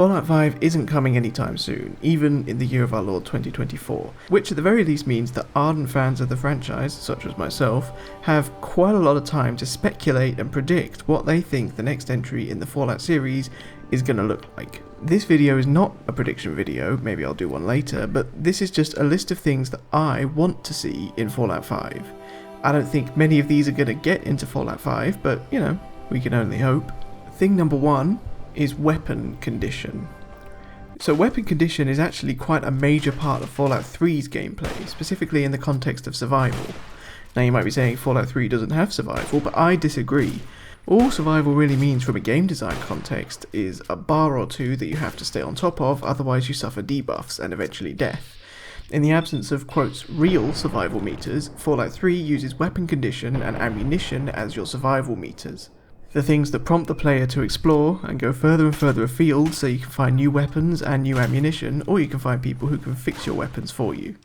Fallout 5 isn't coming anytime soon, even in the year of our Lord 2024, which at the very least means that ardent fans of the franchise, such as myself, have quite a lot of time to speculate and predict what they think the next entry in the Fallout series is going to look like. This video is not a prediction video, maybe I'll do one later, but this is just a list of things that I want to see in Fallout 5. I don't think many of these are going to get into Fallout 5, but you know, we can only hope. Thing number one is weapon condition. So weapon condition is actually quite a major part of Fallout 3's gameplay, specifically in the context of survival. Now you might be saying Fallout 3 doesn't have survival, but I disagree. All survival really means from a game design context is a bar or two that you have to stay on top of, otherwise you suffer debuffs and eventually death. In the absence of, quotes, real survival meters, Fallout 3 uses weapon condition and ammunition as your survival meters. The things that prompt the player to explore and go further and further afield so you can find new weapons and new ammunition, or you can find people who can fix your weapons for you.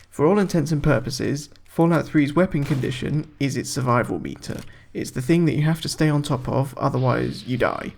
For all intents and purposes, Fallout 3's weapon condition is its survival meter. It's the thing that you have to stay on top of, otherwise you die.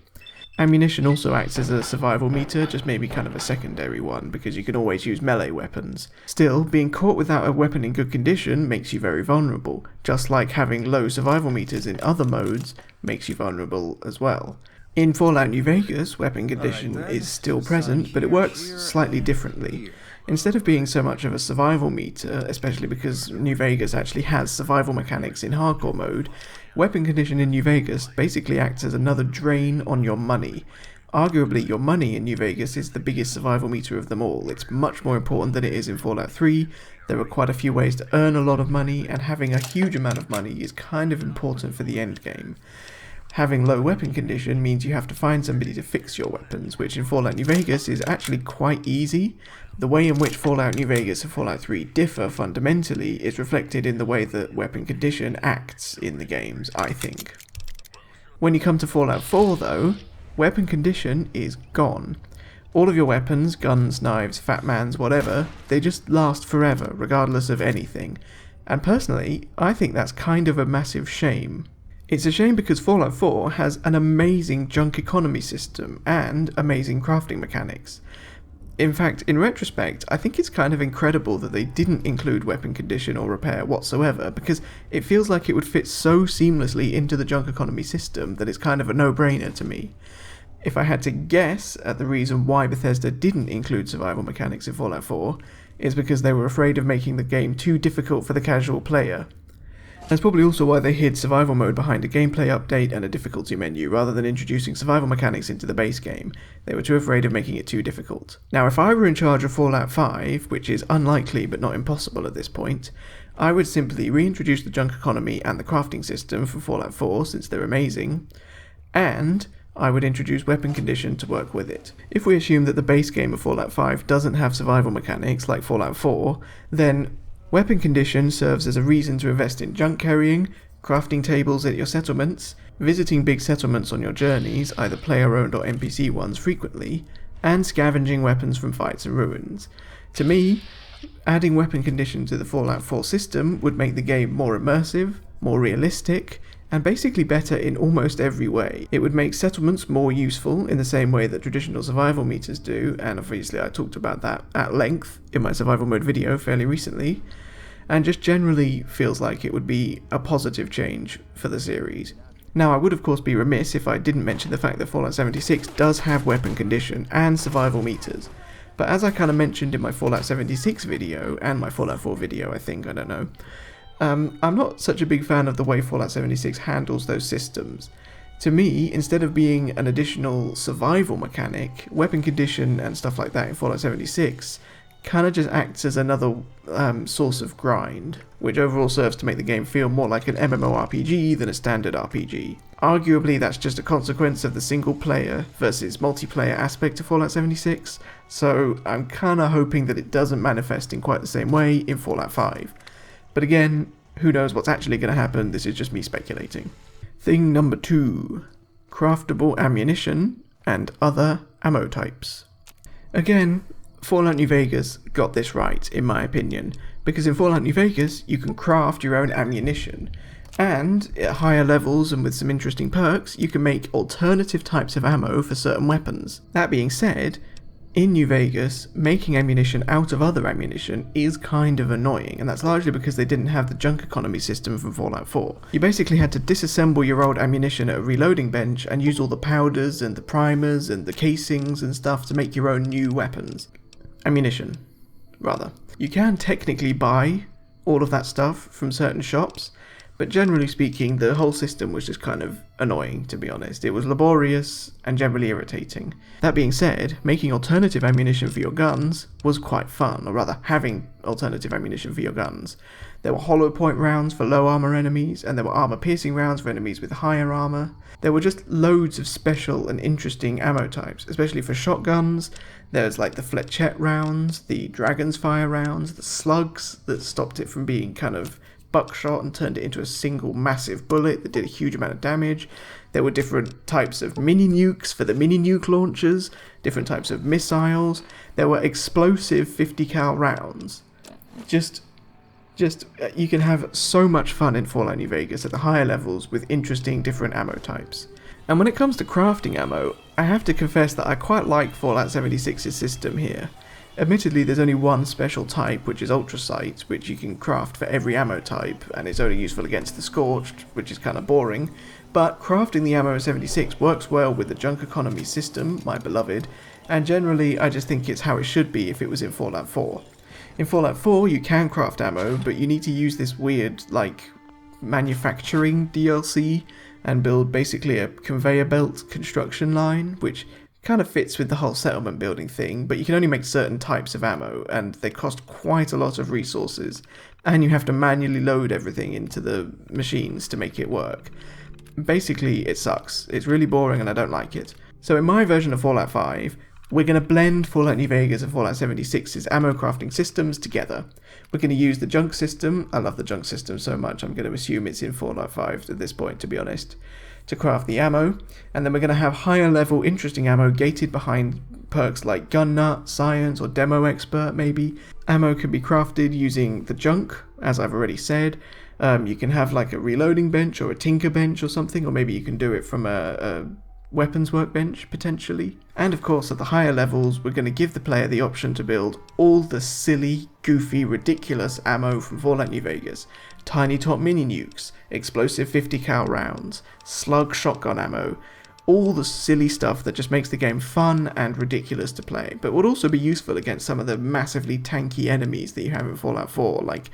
Ammunition also acts as a survival meter, just maybe kind of a secondary one, because you can always use melee weapons. Still, being caught without a weapon in good condition makes you very vulnerable, just like having low survival meters in other modes makes you vulnerable as well. In Fallout New Vegas, weapon condition is still present, but it works slightly differently. Instead of being so much of a survival meter, especially because New Vegas actually has survival mechanics in hardcore mode, weapon condition in New Vegas basically acts as another drain on your money. Arguably, your money in New Vegas is the biggest survival meter of them all. It's much more important than it is in Fallout 3. There are quite a few ways to earn a lot of money, and having a huge amount of money is kind of important for the endgame. Having low weapon condition means you have to find somebody to fix your weapons, which in Fallout New Vegas is actually quite easy. The way in which Fallout New Vegas and Fallout 3 differ fundamentally is reflected in the way that weapon condition acts in the games, I think. When you come to Fallout 4 though, weapon condition is gone. All of your weapons, guns, knives, fat mans, whatever, they just last forever, regardless of anything. And personally, I think that's kind of a massive shame. It's a shame because Fallout 4 has an amazing junk economy system and amazing crafting mechanics. In fact, in retrospect, I think it's kind of incredible that they didn't include weapon condition or repair whatsoever, because it feels like it would fit so seamlessly into the junk economy system that it's kind of a no-brainer to me. If I had to guess at the reason why Bethesda didn't include survival mechanics in Fallout 4, it's because they were afraid of making the game too difficult for the casual player. That's probably also why they hid survival mode behind a gameplay update and a difficulty menu, rather than introducing survival mechanics into the base game. They were too afraid of making it too difficult. Now, if I were in charge of Fallout 5, which is unlikely but not impossible at this point, I would simply reintroduce the junk economy and the crafting system for Fallout 4, since they're amazing, and I would introduce weapon condition to work with it. If we assume that the base game of Fallout 5 doesn't have survival mechanics like Fallout 4, then weapon condition serves as a reason to invest in junk carrying, crafting tables at your settlements, visiting big settlements on your journeys, either player-owned or NPC ones frequently, and scavenging weapons from fights and ruins. To me, adding weapon condition to the Fallout 4 system would make the game more immersive, more realistic, and basically better in almost every way. It would make settlements more useful in the same way that traditional survival meters do, and obviously I talked about that at length in my survival mode video fairly recently, and just generally feels like it would be a positive change for the series. Now, I would of course be remiss if I didn't mention the fact that Fallout 76 does have weapon condition and survival meters, but as I kind of mentioned in my Fallout 76 video, and my Fallout 4 video I don't know, I'm not such a big fan of the way Fallout 76 handles those systems. To me, instead of being an additional survival mechanic, weapon condition and stuff like that in Fallout 76 kind of just acts as another source of grind, which overall serves to make the game feel more like an MMORPG than a standard RPG. Arguably, that's just a consequence of the single player versus multiplayer aspect of Fallout 76, so I'm kind of hoping that it doesn't manifest in quite the same way in Fallout 5. But again, who knows what's actually going to happen, this is just me speculating. Thing number 2. Craftable ammunition and other ammo types. Again, Fallout New Vegas got this right, in my opinion, because in Fallout New Vegas you can craft your own ammunition, And at higher levels and with some interesting perks, you can make alternative types of ammo for certain weapons. That being said, in New Vegas, making ammunition out of other ammunition is kind of annoying, and that's largely because they didn't have the junk economy system from Fallout 4. You basically had to disassemble your old ammunition at a reloading bench and use all the powders and the primers and the casings and stuff to make your own new weapons. Ammunition, rather. You can technically buy all of that stuff from certain shops, but generally speaking, the whole system was just kind of annoying, to be honest. It was laborious and generally irritating. That being said, making alternative ammunition for your guns was quite fun, or rather, having alternative ammunition for your guns. There were hollow point rounds for low armor enemies, and there were armor piercing rounds for enemies with higher armor. There were just loads of special and interesting ammo types, especially for shotguns. There's like the Fletchette rounds, the Dragon's Fire rounds, the slugs that stopped it from being kind of buckshot and turned it into a single massive bullet that did a huge amount of damage. There were different types of mini nukes for the mini nuke launchers, different types of missiles. There were explosive 50 cal rounds. Just you can have so much fun in Fallout New Vegas at the higher levels with interesting different ammo types. And when it comes to crafting ammo, I have to confess that I quite like Fallout 76's system here. Admittedly, there's only one special type, which is Ultrasight, which you can craft for every ammo type, and it's only useful against the Scorched, which is kind of boring. But crafting the ammo in 76 works well with the junk economy system, my beloved, and generally I just think it's how it should be if it was in Fallout 4. In Fallout 4 you can craft ammo, but you need to use this weird, manufacturing DLC and build basically a conveyor belt construction line, which kind of fits with the whole settlement building thing, but you can only make certain types of ammo, and they cost quite a lot of resources, and you have to manually load everything into the machines to make it work. Basically, it sucks. It's really boring and I don't like it. So in my version of Fallout 5, we're going to blend Fallout New Vegas and Fallout 76's ammo crafting systems together. We're going to use the junk system. I love the junk system so much, I'm going to assume it's in Fallout 5 at this point, to be honest, to craft the ammo, and then we're going to have higher level interesting ammo gated behind perks like Gun Nut, Science, or Demo Expert maybe. Ammo can be crafted using the junk, as I've already said. You can have like a reloading bench or a tinker bench or something, or maybe you can do it from a weapons workbench potentially. And of course at the higher levels we're going to give the player the option to build all the silly, goofy, ridiculous ammo from Fallout New Vegas. Tiny Top mini nukes, explosive 50 cal rounds, slug shotgun ammo, all the silly stuff that just makes the game fun and ridiculous to play, but would also be useful against some of the massively tanky enemies that you have in Fallout 4, like,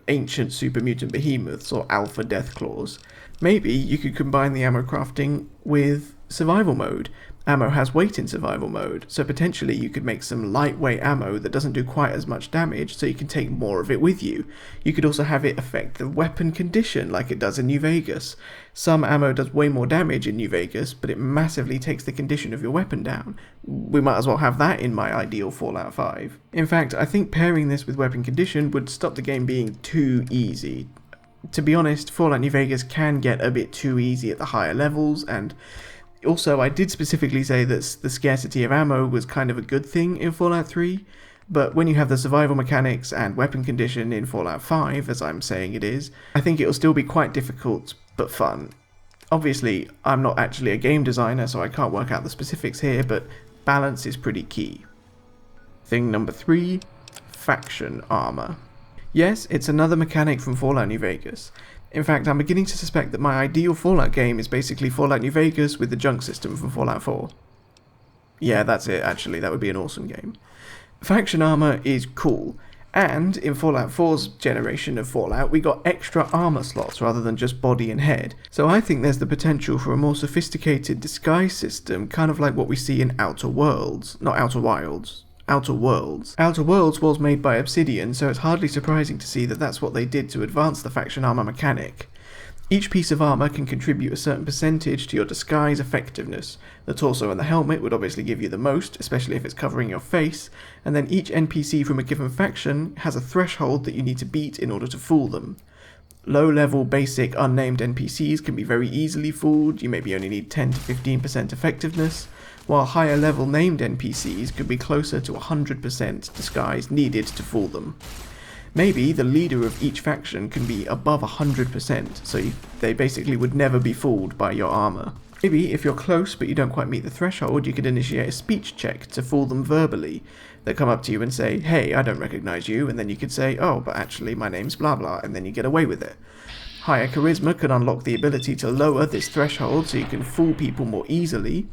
ancient super mutant behemoths or alpha deathclaws. Maybe you could combine the ammo crafting with survival mode. Ammo has weight in survival mode, so potentially you could make some lightweight ammo that doesn't do quite as much damage, so you can take more of it with you. You could also have it affect the weapon condition like it does in New Vegas. Some ammo does way more damage in New Vegas, but it massively takes the condition of your weapon down. We might as well have that in my ideal Fallout 5. In fact, I think pairing this with weapon condition would stop the game being too easy. To be honest, Fallout New Vegas can get a bit too easy at the higher levels, and also, I did specifically say that the scarcity of ammo was kind of a good thing in Fallout 3, but when you have the survival mechanics and weapon condition in Fallout 5, as I'm saying it is, I think it'll still be quite difficult, but fun. Obviously, I'm not actually a game designer, so I can't work out the specifics here, but balance is pretty key. Thing number 3, faction armor. Yes, it's another mechanic from Fallout New Vegas. In fact, I'm beginning to suspect that my ideal Fallout game is basically Fallout New Vegas with the junk system from Fallout 4. Yeah, that's it, actually. That would be an awesome game. Faction armor is cool, and in Fallout 4's generation of Fallout, we got extra armor slots rather than just body and head. So I think there's the potential for a more sophisticated disguise system, kind of like what we see in Outer Worlds. Not Outer Wilds. Outer Worlds. Outer Worlds was made by Obsidian, so it's hardly surprising to see that that's what they did to advance the faction armor mechanic. Each piece of armor can contribute a certain percentage to your disguise effectiveness. The torso and the helmet would obviously give you the most, especially if it's covering your face, and then each NPC from a given faction has a threshold that you need to beat in order to fool them. Low-level, basic, unnamed NPCs can be very easily fooled. You maybe only need 10 to 15% effectiveness, while higher-level named NPCs could be closer to 100% disguise needed to fool them. Maybe the leader of each faction can be above 100%, so they basically would never be fooled by your armor. Maybe if you're close but you don't quite meet the threshold, you could initiate a speech check to fool them verbally. They come up to you and say, "Hey, I don't recognize you," and then you could say, "Oh, but actually my name's blah blah," and then you get away with it. Higher charisma can unlock the ability to lower this threshold so you can fool people more easily.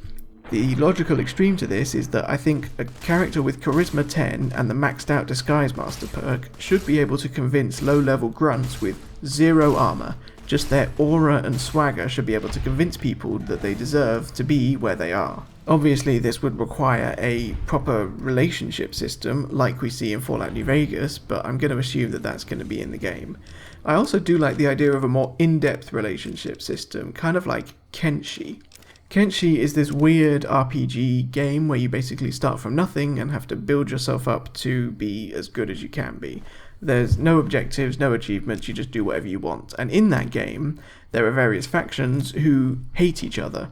The logical extreme to this is that I think a character with Charisma 10 and the maxed out Disguise Master perk should be able to convince low-level grunts with 0 armor. Just their aura and swagger should be able to convince people that they deserve to be where they are. Obviously this would require a proper relationship system like we see in Fallout New Vegas, but I'm going to assume that that's going to be in the game. I also do like the idea of a more in-depth relationship system, kind of like Kenshi. Kenshi is this weird RPG game where you basically start from nothing and have to build yourself up to be as good as you can be. There's no objectives, no achievements, you just do whatever you want. And in that game, there are various factions who hate each other.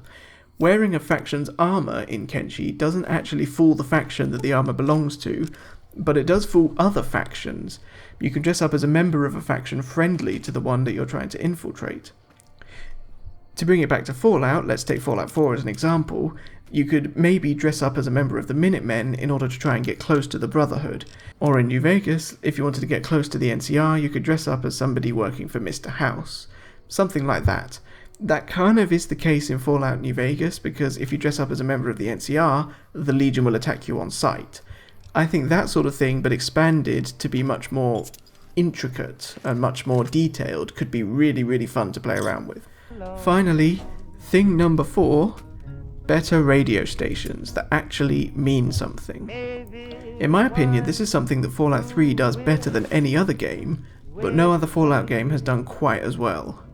Wearing a faction's armor in Kenshi doesn't actually fool the faction that the armor belongs to, but it does fool other factions. You can dress up as a member of a faction friendly to the one that you're trying to infiltrate. To bring it back to Fallout, let's take Fallout 4 as an example, you could maybe dress up as a member of the Minutemen in order to try and get close to the Brotherhood. Or in New Vegas, if you wanted to get close to the NCR, you could dress up as somebody working for Mr. House. Something like that. That kind of is the case in Fallout New Vegas, because if you dress up as a member of the NCR, the Legion will attack you on sight. I think that sort of thing, but expanded to be much more intricate and much more detailed, could be really, really fun to play around with. Finally, thing number 4, better radio stations that actually mean something. In my opinion, this is something that Fallout 3 does better than any other game, but no other Fallout game has done quite as well.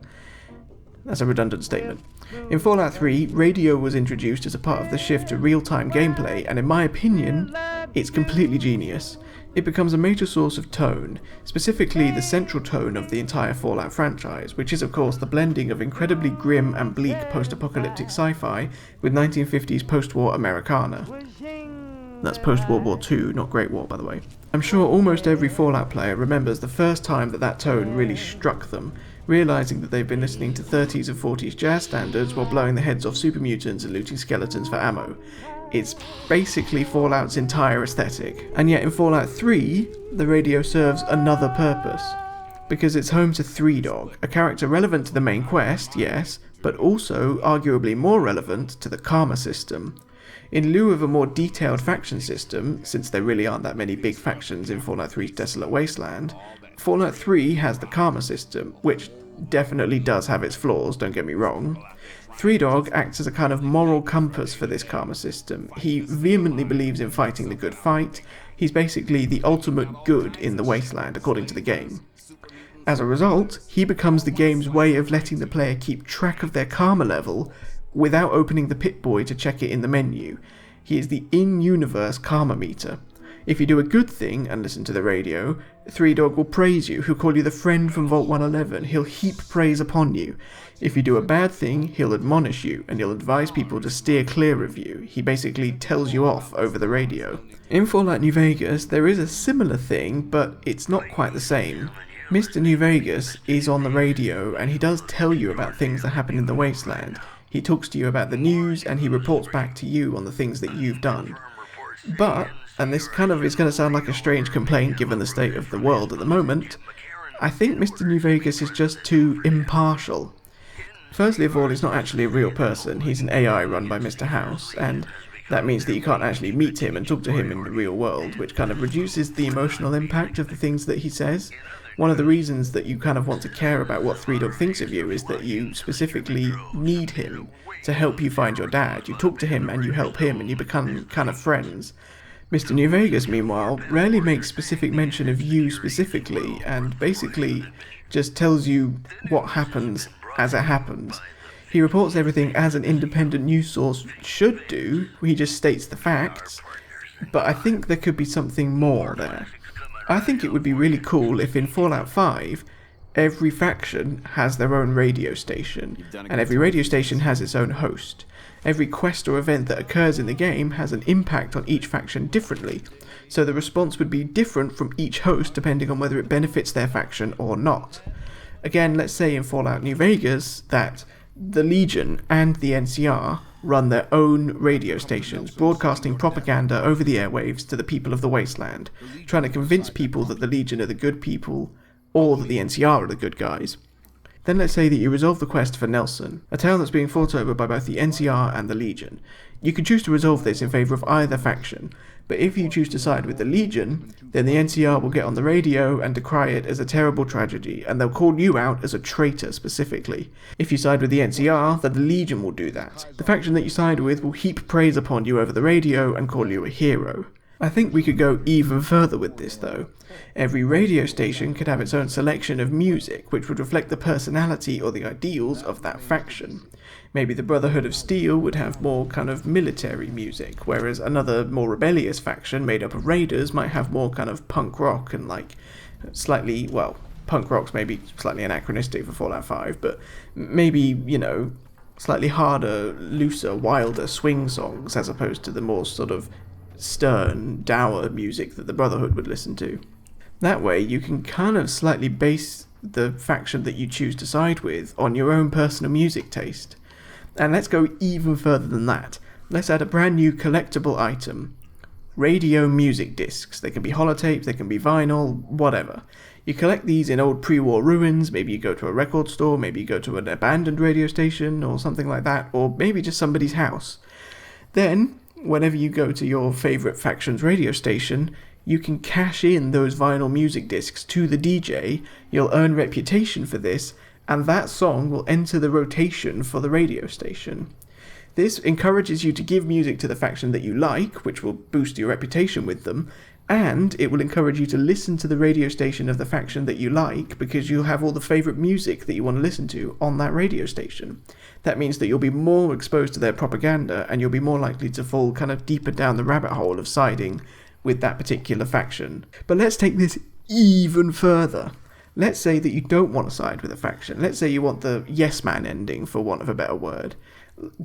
That's a redundant statement. In Fallout 3, radio was introduced as a part of the shift to real-time gameplay, and in my opinion, it's completely genius. It becomes a major source of tone, specifically the central tone of the entire Fallout franchise, which is of course the blending of incredibly grim and bleak post-apocalyptic sci-fi with 1950s post-war Americana. That's post-World War II, not Great War, by the way. I'm sure almost every Fallout player remembers the first time that tone really struck them, realizing that they've been listening to 30s and 40s jazz standards while blowing the heads off super mutants and looting skeletons for ammo. It's basically Fallout's entire aesthetic. And yet in Fallout 3, the radio serves another purpose. Because it's home to Three Dog, a character relevant to the main quest, yes, but also arguably more relevant to the karma system. In lieu of a more detailed faction system, since there really aren't that many big factions in Fallout 3's Desolate Wasteland, Fallout 3 has the karma system, which definitely does have its flaws, don't get me wrong. Three Dog acts as a kind of moral compass for this karma system. He vehemently believes in fighting the good fight. He's basically the ultimate good in the Wasteland, according to the game. As a result, he becomes the game's way of letting the player keep track of their karma level without opening the Pip-Boy to check it in the menu. He is the in-universe karma meter. If you do a good thing and listen to the radio, Three Dog will praise you, he'll call you the friend from Vault 111, he'll heap praise upon you. If you do a bad thing, he'll admonish you, and he'll advise people to steer clear of you. He basically tells you off over the radio. In Fallout New Vegas, there is a similar thing, but it's not quite the same. Mr. New Vegas is on the radio, and he does tell you about things that happen in the Wasteland. He talks to you about the news, and he reports back to you on the things that you've done. But, and this kind of is going to sound like a strange complaint given the state of the world at the moment, I think Mr. New Vegas is just too impartial. Firstly of all, he's not actually a real person, he's an AI run by Mr. House, and that means that you can't actually meet him and talk to him in the real world, which kind of reduces the emotional impact of the things that he says. One of the reasons that you kind of want to care about what Three Dog thinks of you is that you specifically need him to help you find your dad. You talk to him and you help him and you become kind of friends. Mr. New Vegas, meanwhile, rarely makes specific mention of you specifically and basically just tells you what happens as it happens. He reports everything as an independent news source should do, he just states the facts, but I think there could be something more there. I think it would be really cool if in Fallout 5, every faction has their own radio station, and every radio station has its own host. Every quest or event that occurs in the game has an impact on each faction differently, so the response would be different from each host depending on whether it benefits their faction or not. Again, let's say in Fallout New Vegas that the Legion and the NCR run their own radio stations, broadcasting propaganda over the airwaves to the people of the wasteland, trying to convince people that the Legion are the good people or that the NCR are the good guys. Then let's say that you resolve the quest for Nelson, a town that's being fought over by both the NCR and the Legion. You can choose to resolve this in favour of either faction, but if you choose to side with the Legion, then the NCR will get on the radio and decry it as a terrible tragedy, and they'll call you out as a traitor specifically. If you side with the NCR, then the Legion will do that. The faction that you side with will heap praise upon you over the radio and call you a hero. I think we could go even further with this though. Every radio station could have its own selection of music which would reflect the personality or the ideals of that faction. Maybe the Brotherhood of Steel would have more kind of military music, whereas another more rebellious faction made up of raiders might have more kind of punk rock and like slightly, well, punk rock's maybe slightly anachronistic for Fallout 5, but maybe, you know, slightly harder, looser, wilder swing songs as opposed to the more sort of stern, dour music that the Brotherhood would listen to. That way you can kind of slightly base the faction that you choose to side with on your own personal music taste. And let's go even further than that. Let's add a brand new collectible item. Radio music discs. They can be holotapes, they can be vinyl, whatever. You collect these in old pre-war ruins, maybe you go to a record store, maybe you go to an abandoned radio station or something like that, or maybe just somebody's house. Then, whenever you go to your favourite faction's radio station, you can cash in those vinyl music discs to the DJ, you'll earn reputation for this, and that song will enter the rotation for the radio station. This encourages you to give music to the faction that you like, which will boost your reputation with them, and it will encourage you to listen to the radio station of the faction that you like because you'll have all the favourite music that you want to listen to on that radio station. That means that you'll be more exposed to their propaganda and you'll be more likely to fall kind of deeper down the rabbit hole of siding with that particular faction. But let's take this even further. Let's say that you don't want to side with a faction. Let's say you want the yes man ending, for want of a better word.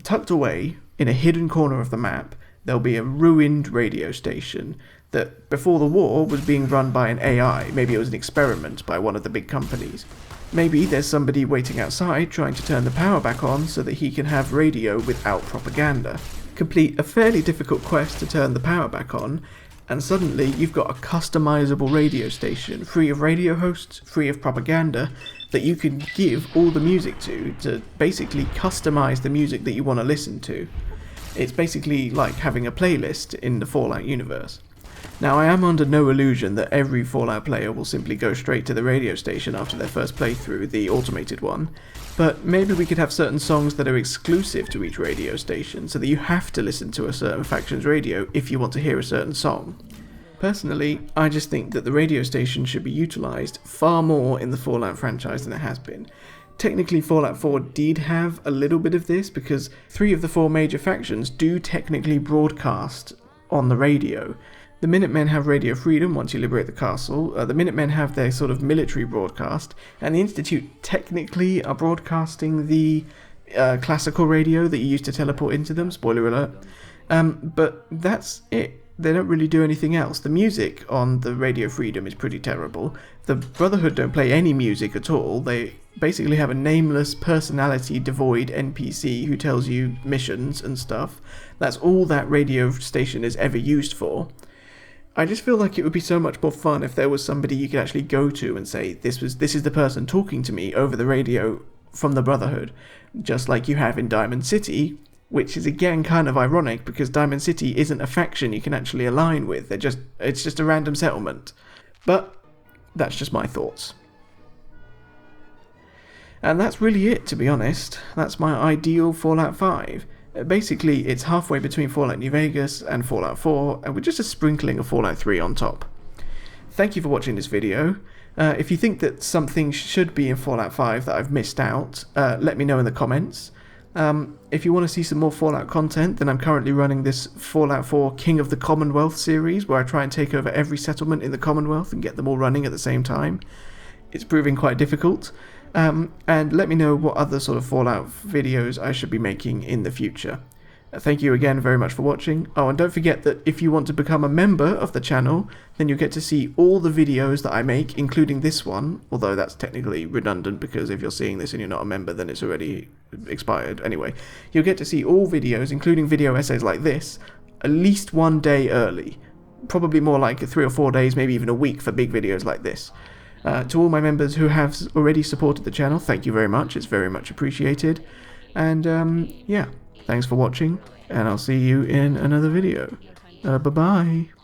Tucked away in a hidden corner of the map, there'll be a ruined radio station that before the war was being run by an AI. Maybe it was an experiment by one of the big companies. Maybe there's somebody waiting outside trying to turn the power back on so that he can have radio without propaganda. Complete a fairly difficult quest to turn the power back on, and suddenly you've got a customizable radio station, free of radio hosts, free of propaganda, that you can give all the music to basically customize the music that you want to listen to. It's basically like having a playlist in the Fallout universe. Now, I am under no illusion that every Fallout player will simply go straight to the radio station after their first playthrough, the automated one, but maybe we could have certain songs that are exclusive to each radio station, so that you have to listen to a certain faction's radio if you want to hear a certain song. Personally, I just think that the radio station should be utilised far more in the Fallout franchise than it has been. Technically, Fallout 4 did have a little bit of this, because 3 of the 4 major factions do technically broadcast on the radio. The Minutemen have Radio Freedom once you liberate the castle, the Minutemen have their sort of military broadcast, and the Institute technically are broadcasting the classical radio that you used to teleport into them, spoiler alert, but that's it. They don't really do anything else. The music on the Radio Freedom is pretty terrible. The Brotherhood don't play any music at all. They basically have a nameless, personality-devoid NPC who tells you missions and stuff. That's all that radio station is ever used for. I just feel like it would be so much more fun if there was somebody you could actually go to and say, this is the person talking to me over the radio from the Brotherhood, just like you have in Diamond City, which is again kind of ironic because Diamond City isn't a faction you can actually align with. It's just a random settlement. But that's just my thoughts. And that's really it, to be honest. That's my ideal Fallout 5. Basically, it's halfway between Fallout New Vegas and Fallout 4, and with just a sprinkling of Fallout 3 on top. Thank you for watching this video. If you think that something should be in Fallout 5 that I've missed out, let me know in the comments. If you want to see some more Fallout content, then I'm currently running this Fallout 4 King of the Commonwealth series, where I try and take over every settlement in the Commonwealth and get them all running at the same time. It's proving quite difficult. And let me know what other sort of Fallout videos I should be making in the future. Thank you again very much for watching. Oh, and don't forget that if you want to become a member of the channel, then you get to see all the videos that I make, including this one, although that's technically redundant because if you're seeing this and you're not a member, then it's already expired. Anyway, you'll get to see all videos, including video essays like this, at least one day early. Probably more like 3 or 4 days, maybe even a week for big videos like this. To all my members who have already supported the channel, thank you very much. It's very much appreciated. And yeah, thanks for watching, and I'll see you in another video. Bye-bye.